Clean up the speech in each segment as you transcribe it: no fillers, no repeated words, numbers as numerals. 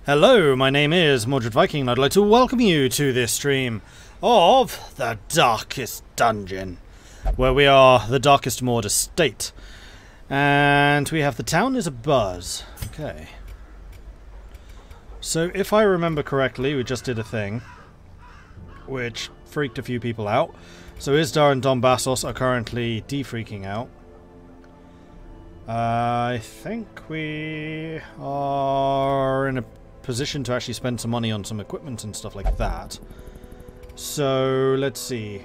Hello, my name is Mordred Viking, and I'd like to welcome you to this stream of the Darkest Dungeon, where we are the Darkest Mord Estate. And we have the town is abuzz. Okay. So, if I remember correctly, we just did a thing which freaked a few people out. So Isdar and Dombassos are currently de-freaking out. I think we are in a position to actually spend some money on some equipment and stuff like that. So, let's see.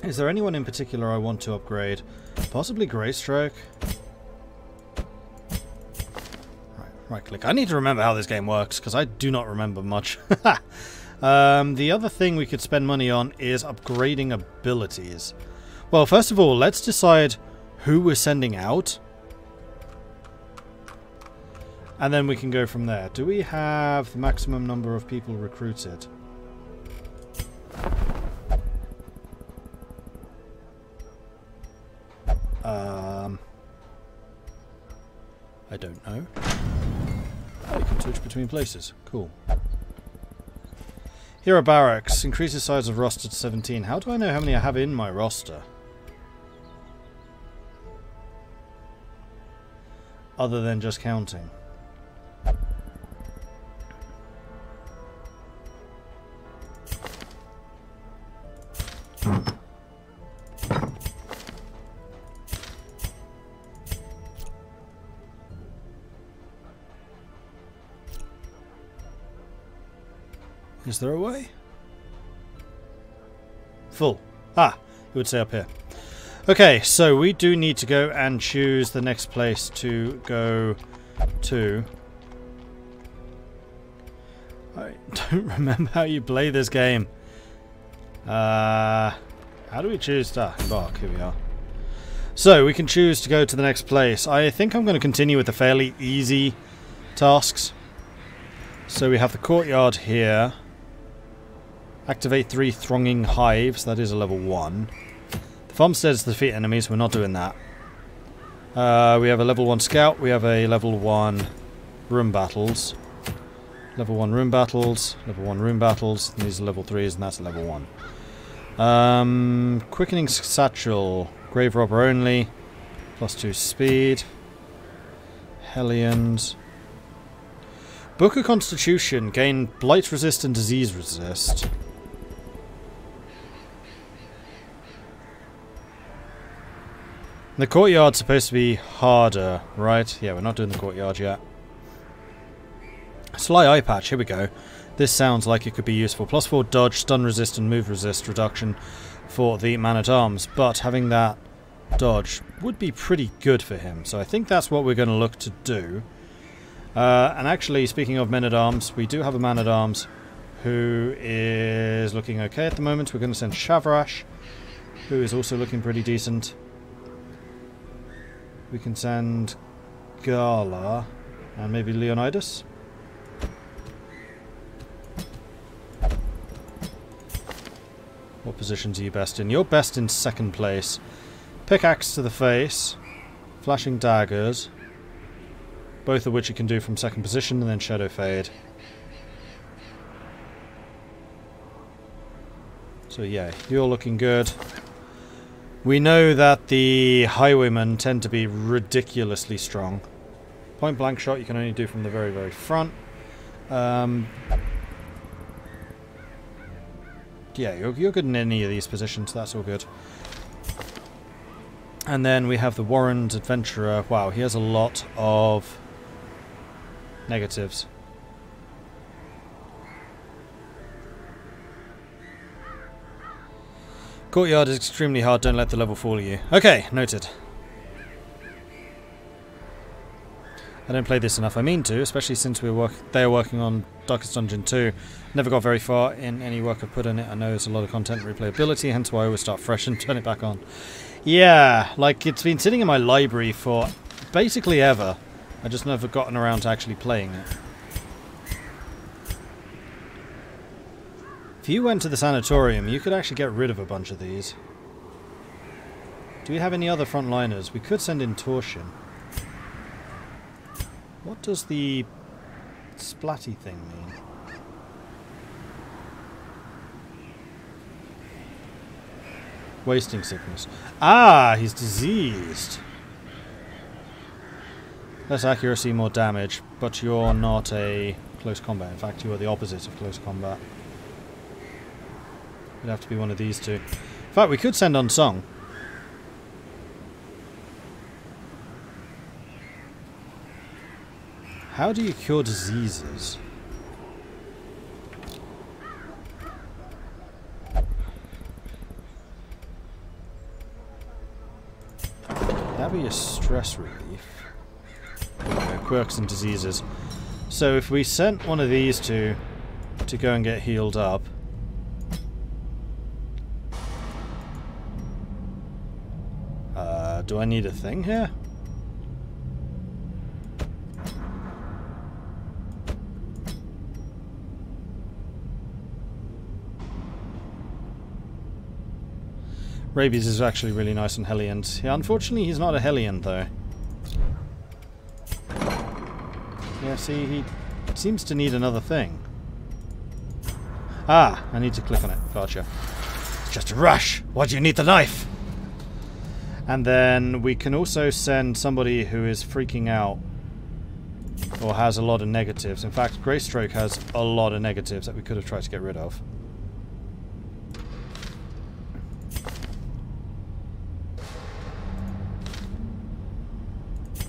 Is there anyone in particular I want to upgrade? Possibly Greystroke? Right click. I need to remember how this game works, because I do not remember much. The other thing we could spend money on is upgrading abilities. Well, first of all, let's decide who we're sending out. And then we can go from there. Do we have the maximum number of people recruited? I don't know. Oh, you can switch between places. Cool. Here are barracks. Increases size of roster to 17. How do I know how many I have in my roster? Other than just counting. Is there a way? Full. Ah, it would say up here. Okay, so we do need to go and choose the next place to go to. I don't remember how you play this game. How do we choose to embark? Here we are. So, we can choose to go to the next place. I think I'm going to continue with the fairly easy tasks. So we have the courtyard here. Activate 3 thronging hives. That is a level 1. The farmsteads defeat enemies. We're not doing that. We have a level 1 scout. We have a level 1 room battles. Level 1 room battles. Level 1 room battles. And these are level 3s, and that's a level 1. Quickening satchel. Grave robber only. +2 speed. Hellions. Book of Constitution. Gain blight resist and disease resist. The courtyard's supposed to be harder, right? Yeah, we're not doing the courtyard yet. Sly eye patch, here we go. This sounds like it could be useful. +4 dodge, stun resist and move resist reduction for the man-at-arms. But having that dodge would be pretty good for him. So I think that's what we're going to look to do. And actually, speaking of men-at-arms, we do have a man-at-arms who is looking okay at the moment. We're going to send Shavrash, who is also looking pretty decent. We can send Gala and maybe Leonidas. What positions are you best in? You're best in 2nd place. Pickaxe to the face. Flashing daggers. Both of which you can do from 2nd position, and then Shadow Fade. So yeah, you're looking good. We know that the highwaymen tend to be ridiculously strong. Point blank shot you can only do from the very, very front. Yeah, you're good in any of these positions, that's all good. And then we have the Warren's Adventurer. Wow, he has a lot of negatives. Courtyard is extremely hard, don't let the level fool you. Okay, noted. I don't play this enough. I mean to, especially since they are working on Darkest Dungeon 2. Never got very far in any work I've put in it. I know there's a lot of content replayability, hence why I always start fresh and turn it back on. Yeah, like it's been sitting in my library for basically ever. I just never gotten around to actually playing it. If you went to the sanatorium, you could actually get rid of a bunch of these. Do we have any other frontliners? We could send in Torsion. What does the splatty thing mean? Wasting sickness. Ah, he's diseased. Less accuracy, more damage, but you're not a close combat. In fact, you are the opposite of close combat. It'd have to be one of these two. In fact, we could send Unsung. How do you cure diseases? That'd be a stress relief. Quirks and diseases. So if we sent one of these two to go and get healed up, do I need a thing here? Rabies is actually really nice on Hellions. Yeah, unfortunately he's not a Hellion though. Yeah, see, he seems to need another thing. Ah, I need to click on it. Gotcha. It's just a rush! Why do you need the knife? And then we can also send somebody who is freaking out or has a lot of negatives. In fact, Greystroke has a lot of negatives that we could have tried to get rid of.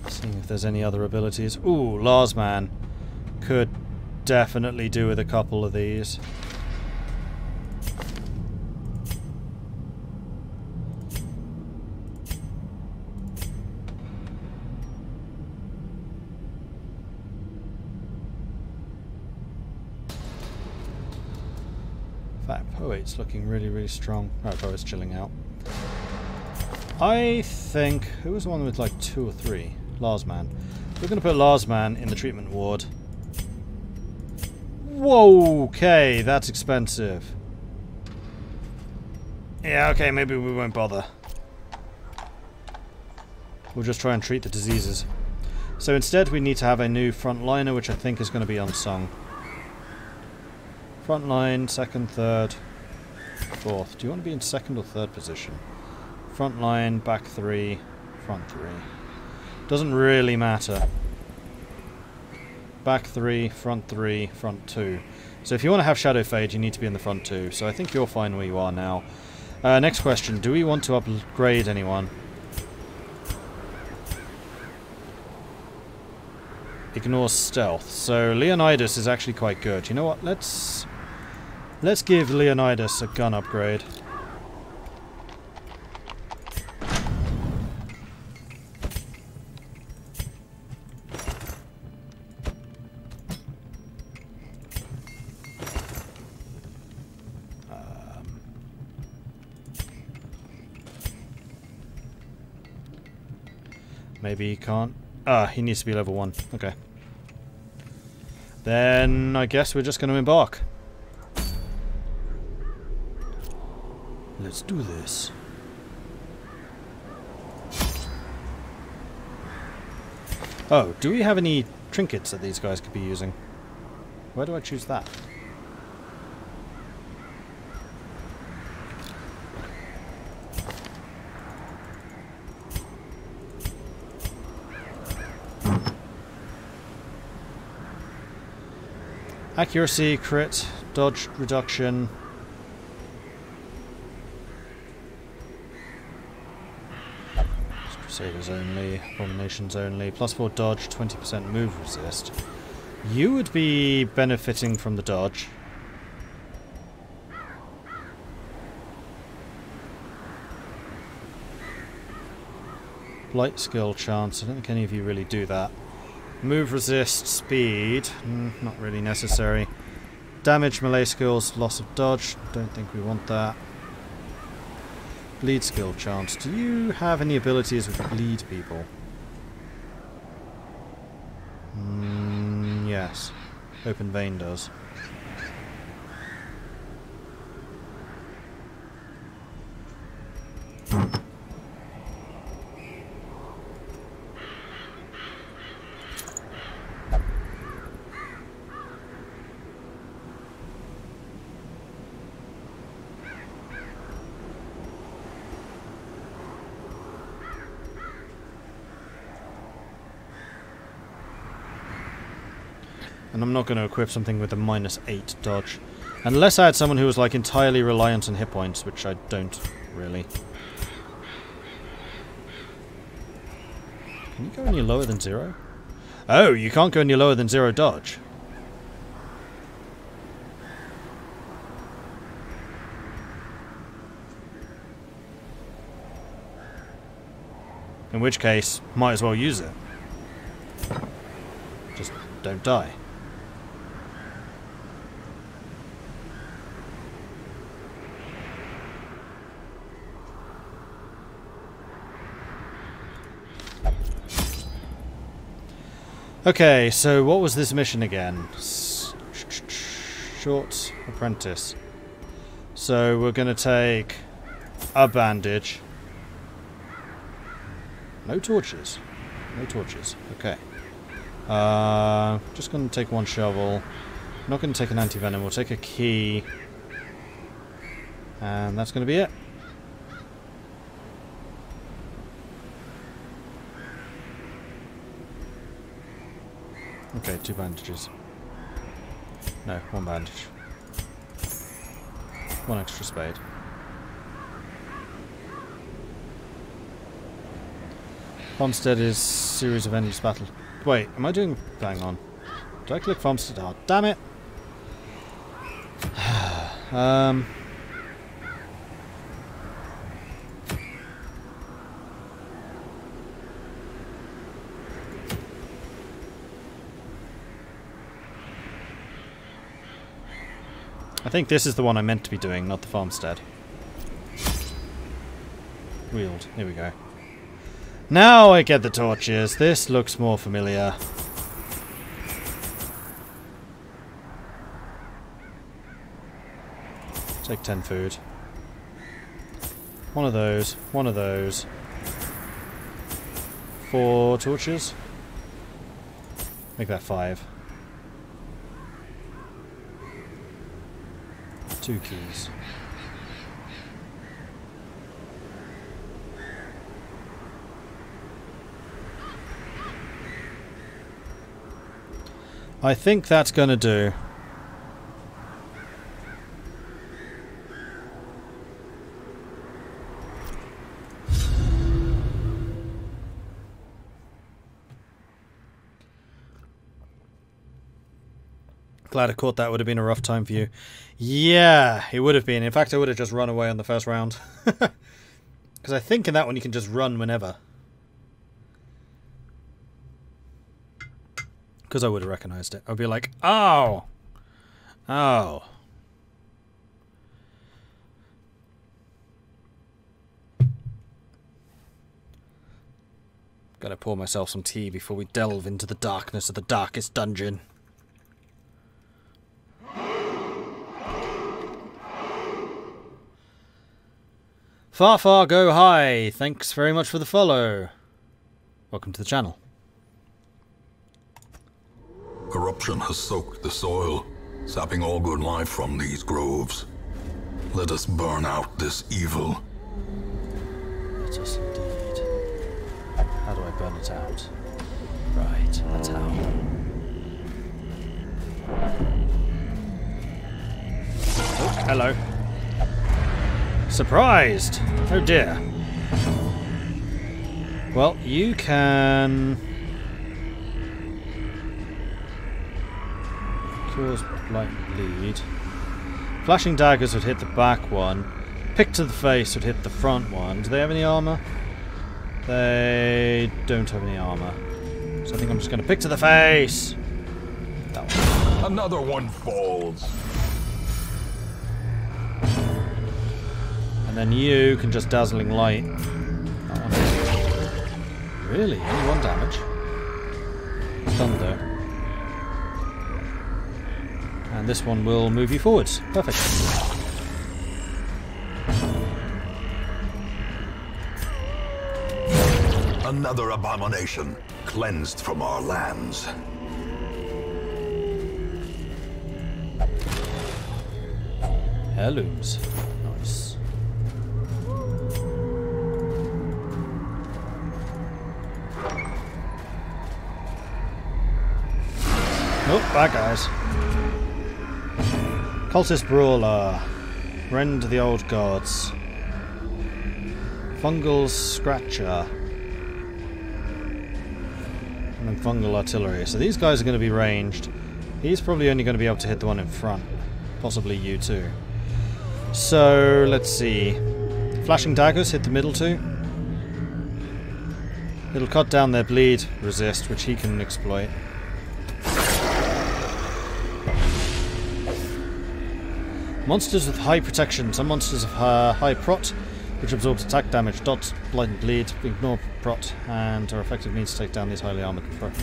Seeing if there's any other abilities. Ooh, Larsman could definitely do with a couple of these. Poet's looking really, really strong. Oh, Poet's chilling out. I think... Who was the one with like 2 or 3? Larsman. We're going to put Larsman in the treatment ward. Whoa, okay, that's expensive. Yeah, okay, maybe we won't bother. We'll just try and treat the diseases. So instead we need to have a new frontliner, which I think is going to be Unsung. Front line, second, third, fourth. Do you want to be in second or third position? Front line, back 3, front 3. Doesn't really matter. Back 3, front 2. So if you want to have Shadow Fade, you need to be in the front 2. So I think you're fine where you are now. Next question. Do we want to upgrade anyone? Ignore stealth. So Leonidas is actually quite good. You know what? Let's give Leonidas a gun upgrade. Maybe he can't. Ah, he needs to be level 1. Okay. Then I guess we're just going to embark. Let's do this. Oh, do we have any trinkets that these guys could be using? Where do I choose that? Accuracy, crit, dodge reduction. Crusaders only, abominations only, +4 dodge, 20% move resist. You would be benefiting from the dodge. Blight skill chance, I don't think any of you really do that. Move resist, speed, not really necessary. Damage, melee skills, loss of dodge, don't think we want that. Bleed skill chance. Do you have any abilities with bleed people? Yes. Open vein does. And I'm not going to equip something with a -8 dodge. Unless I had someone who was like entirely reliant on hit points, which I don't really. Can you go any lower than 0? Oh, you can't go any lower than 0 dodge. In which case, might as well use it. Just don't die. Okay, so what was this mission again? Short apprentice. So we're going to take a bandage. No torches. No torches. Okay. Just going to take one shovel. Not going to take an anti-venom. We'll take a key. And that's going to be it. Okay, 2 bandages. No, 1 bandage. 1 extra spade. Farmstead is series of endless battle. Wait, am I doing... Hang on. Did I click Farmstead? Oh, damn it! I think this is the one I meant to be doing, not the farmstead. Wield. Here we go. Now I get the torches. This looks more familiar. Take 10 food. One of those. One of those. 4 torches. Make that 5. 2 keys. I think that's gonna do. Glad I caught that. Would have been a rough time for you. Yeah, it would have been. In fact, I would have just run away on the first round. Because I think in that one you can just run whenever. Because I would have recognized it. I'd be like, oh! Oh. Gotta pour myself some tea before we delve into the darkness of the darkest dungeon. Far, far, go high. Thanks very much for the follow. Welcome to the channel. Corruption has soaked the soil, sapping all good life from these groves. Let us burn out this evil. Let us indeed. How do I burn it out? Right, that's how. Oh, hello. Surprised! Oh dear. Well, you can... Cures light bleed. Flashing daggers would hit the back one. Pick to the face would hit the front one. Do they have any armor? They don't have any armor. So I think I'm just going to pick to the face! That one. Another one falls. And then you can just dazzling light. That one. Really? Only 1 damage? Stunned though. And this one will move you forwards. Perfect. Another abomination cleansed from our lands. Heirlooms. Nice. Oh, bad guys. Cultist Brawler. Rend the Old Gods. Fungal Scratcher. And then Fungal Artillery. So these guys are going to be ranged. He's probably only going to be able to hit the one in front. Possibly you too. So, let's see. Flashing Daggers hit the middle two. It'll cut down their bleed resist, which he can exploit. Monsters with high protection. Some monsters have high prot, which absorbs attack damage, dots, blind and bleed, ignore prot, and are effective means to take down these highly armored foes.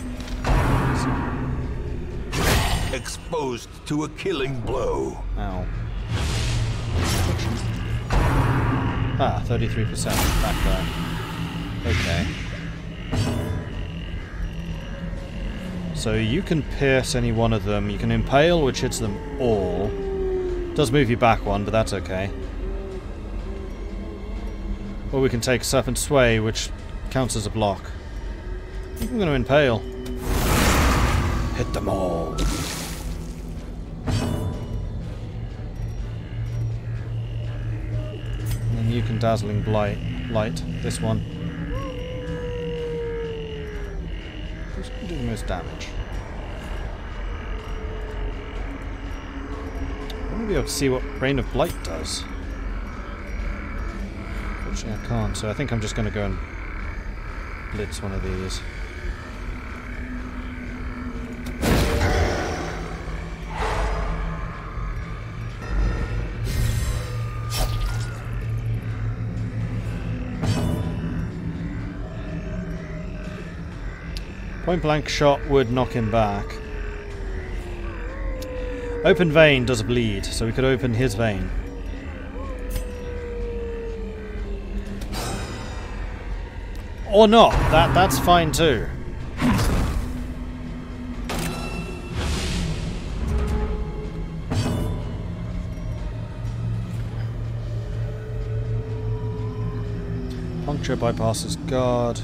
Exposed to a killing blow. Ow. Ah, 33% back there. Okay. So you can pierce any one of them. You can impale, which hits them all. Does move you back one, but that's okay. Or we can take Serpent Sway, which counts as a block. I think I'm going to impale. Hit them all. And then you can Dazzling Light this one. Who's going to do the most damage? I want to be able to see what Rain of Blight does. Unfortunately I can't, so I think I'm just going to go and blitz one of these. Point blank shot would knock him back. Open vein does a bleed, so we could open his vein. Or not, that's fine too. Puncture bypasses guard.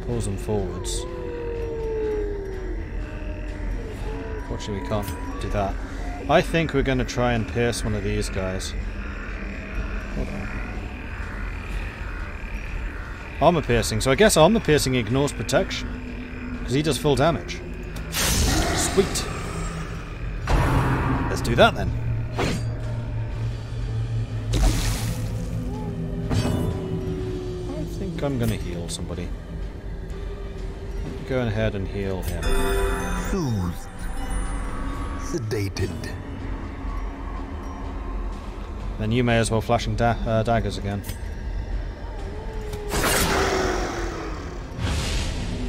Pulls them forwards. Unfortunately we can't do that. I think we're going to try and pierce one of these guys. Hold on. Armor piercing. So I guess armor piercing ignores protection. Because he does full damage. Sweet. Let's do that then. I think I'm going to heal somebody. Go ahead and heal him. Soothed. Sedated. Then you may as well flashing daggers again.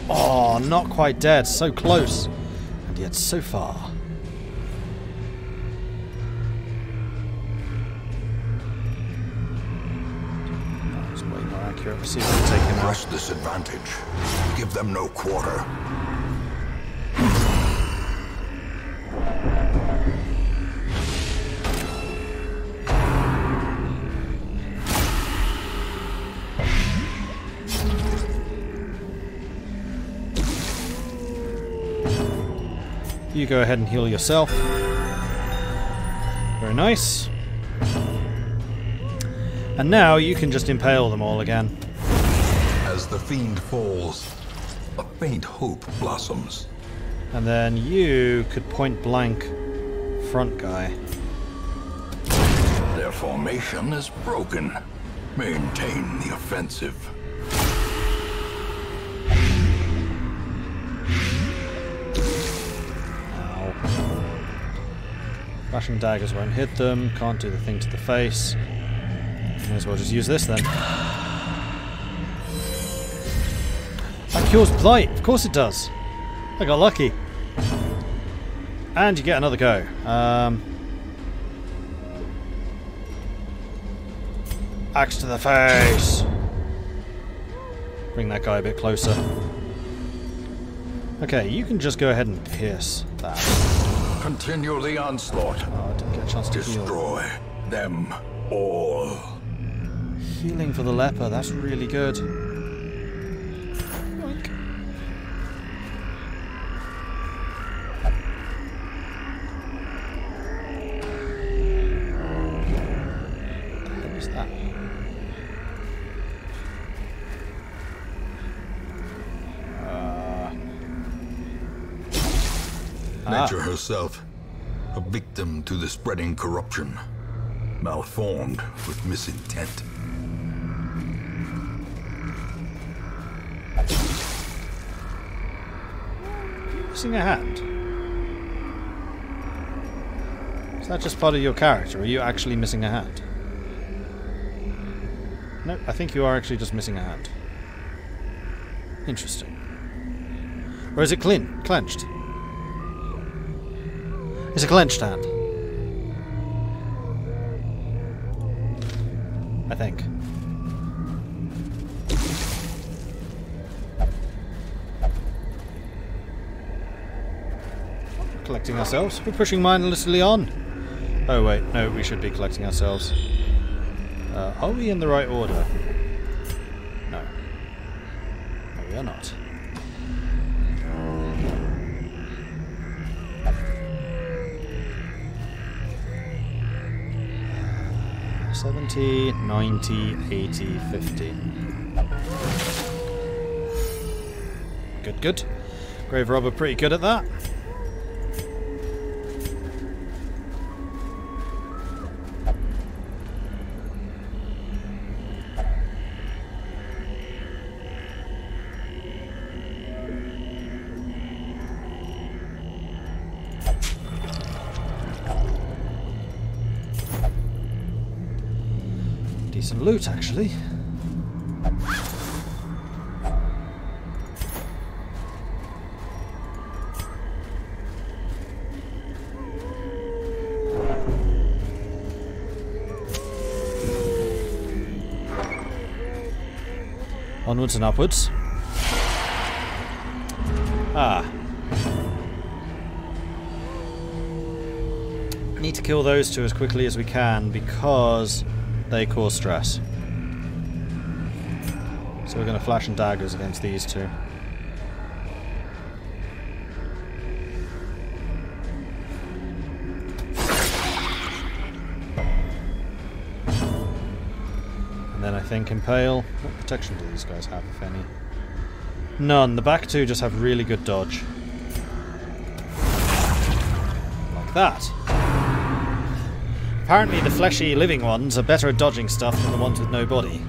Oh, not quite dead. So close. And yet so far. That was way more accurate. Let's see if we can take him out. Press this advantage. Give them no quarter. You go ahead and heal yourself. Very nice. And now you can just impale them all again. As the fiend falls, a faint hope blossoms. And then you could point blank front guy. Their formation is broken. Maintain the offensive. Flashing daggers won't hit them, can't do the thing to the face. May as well just use this then. That cures Blight, of course it does. I got lucky. And you get another go. Axe to the face! Bring that guy a bit closer. Okay, you can just go ahead and pierce that. Continue the onslaught. Oh, I didn't get a chance to heal. Destroy them all. Healing for the leper, that's really good. Yoink. Nature herself, a victim to the spreading corruption, malformed with misintent. Missing a hand? Is that just part of your character? Or are you actually missing a hand? No, I think you are actually just missing a hand. Interesting. Or is it clenched? It's a clenched hand. I think. Collecting ourselves. We're pushing mindlessly on. Oh wait, no, we should be collecting ourselves. Are we in the right order? No. No, we are not. Uh, 70, 90, 80, 50. Good, good. Grave robber pretty good at that. Decent loot, actually. Onwards and upwards. Ah. Need to kill those two as quickly as we can because they cause stress. So we're going to flash and daggers against these two. And then I think impale. What protection do these guys have, if any? None. The back two just have really good dodge. Like that. Apparently the fleshy living ones are better at dodging stuff than the ones with no body.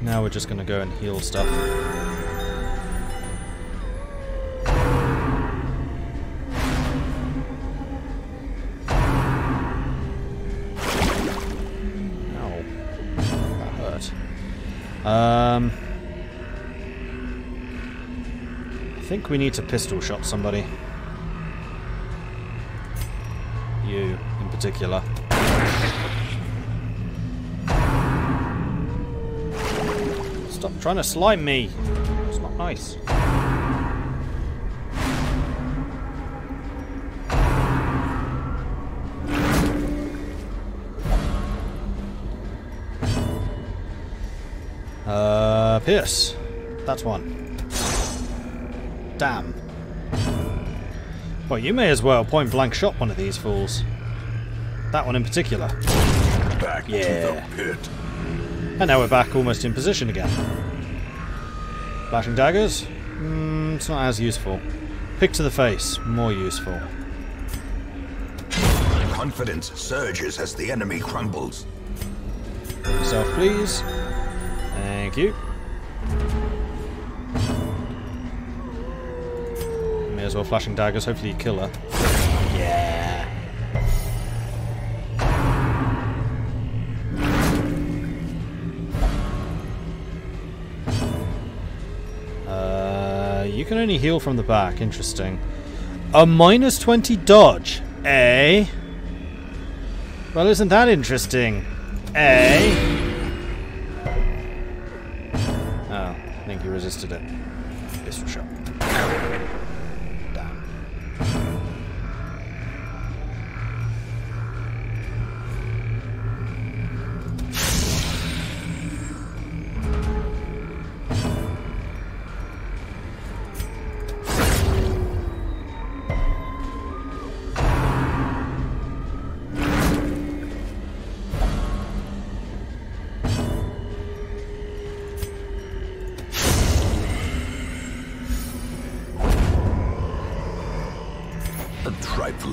Now we're just going to go and heal stuff. Ow. That hurt. I think we need to pistol shot somebody. You, in particular. Stop trying to slime me. It's not nice. Pierce. That's one. Damn. Well, you may as well point blank shot one of these fools. That one in particular. Back to the pit. And now we're back almost in position again. Flashing daggers? It's not as useful. Pick to the face, more useful. Confidence surges as the enemy crumbles. Yourself, please. Thank you. May as well flashing daggers, hopefully you kill her. Yeah. You can only heal from the back, interesting. A minus 20 dodge, eh? Well, isn't that interesting? Eh? Oh, I think he resisted it. Pistol shot. Damn.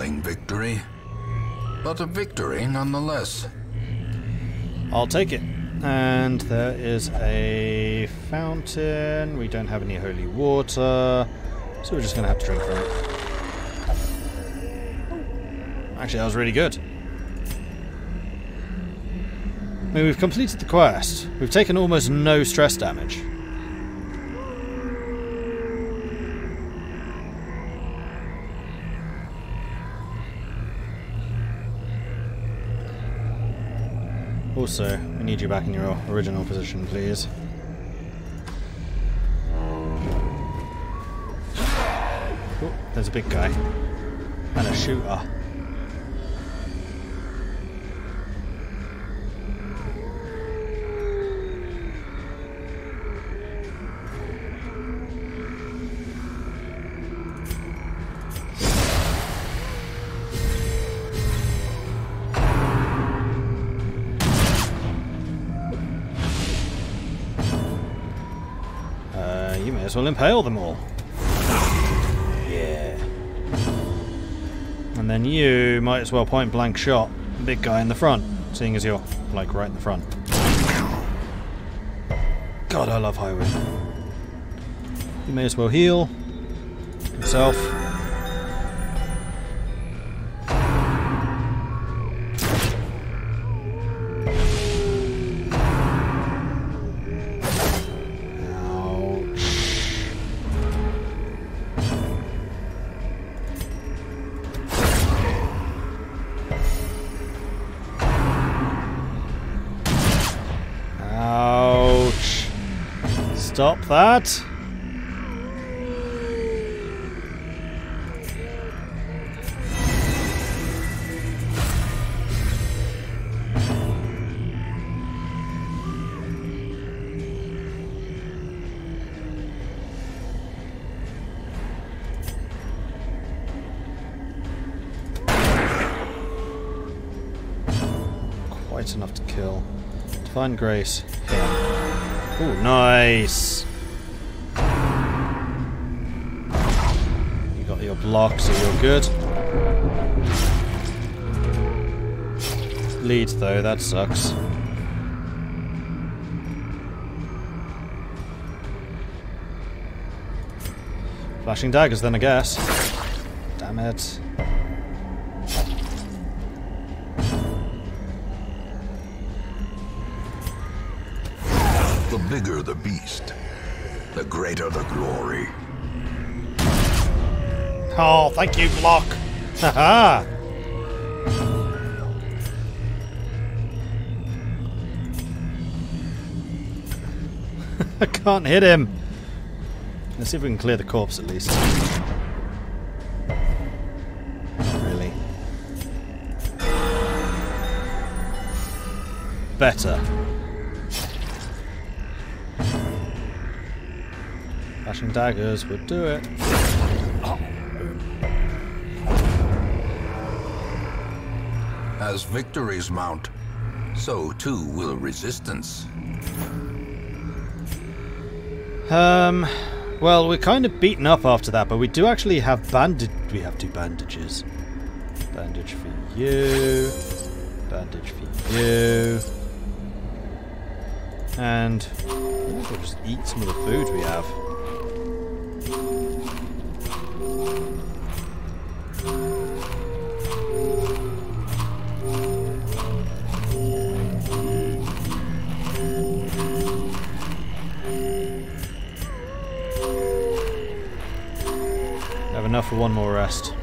overwhelming victory, but a victory nonetheless. I'll take it. And there is a fountain. We don't have any holy water, so we're just going to have to drink from it. Actually, that was really good. I mean, we've completed the quest. We've taken almost no stress damage. Also, we need you back in your original position, please. Oh, there's a big guy. And a shooter. You may as well impale them all. Yeah. And then you might as well point blank shot the big guy in the front, seeing as you're, like, right in the front. God, I love Highway. You may as well heal himself. Stop that! Quite enough to kill. Divine Grace. Yeah. Ooh, nice! You got your block, so you're good. Lead though, that sucks. Flashing daggers then, I guess. Damn it. The bigger the beast, the greater the glory. Oh, thank you, block! Haha! I can't hit him! Let's see if we can clear the corpse at least. Not really. Better. Flashing daggers would do it. Oh. As victories mount, so too will resistance. Well, we're kind of beaten up after that, but we do actually have we have 2 bandages. Bandage for you. Bandage for you. And maybe we'll just eat some of the food we have. Enough for one more rest.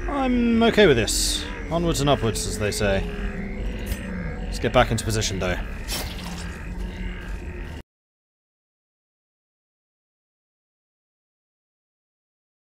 I'm okay with this. Onwards and upwards, as they say. Let's get back into position, though.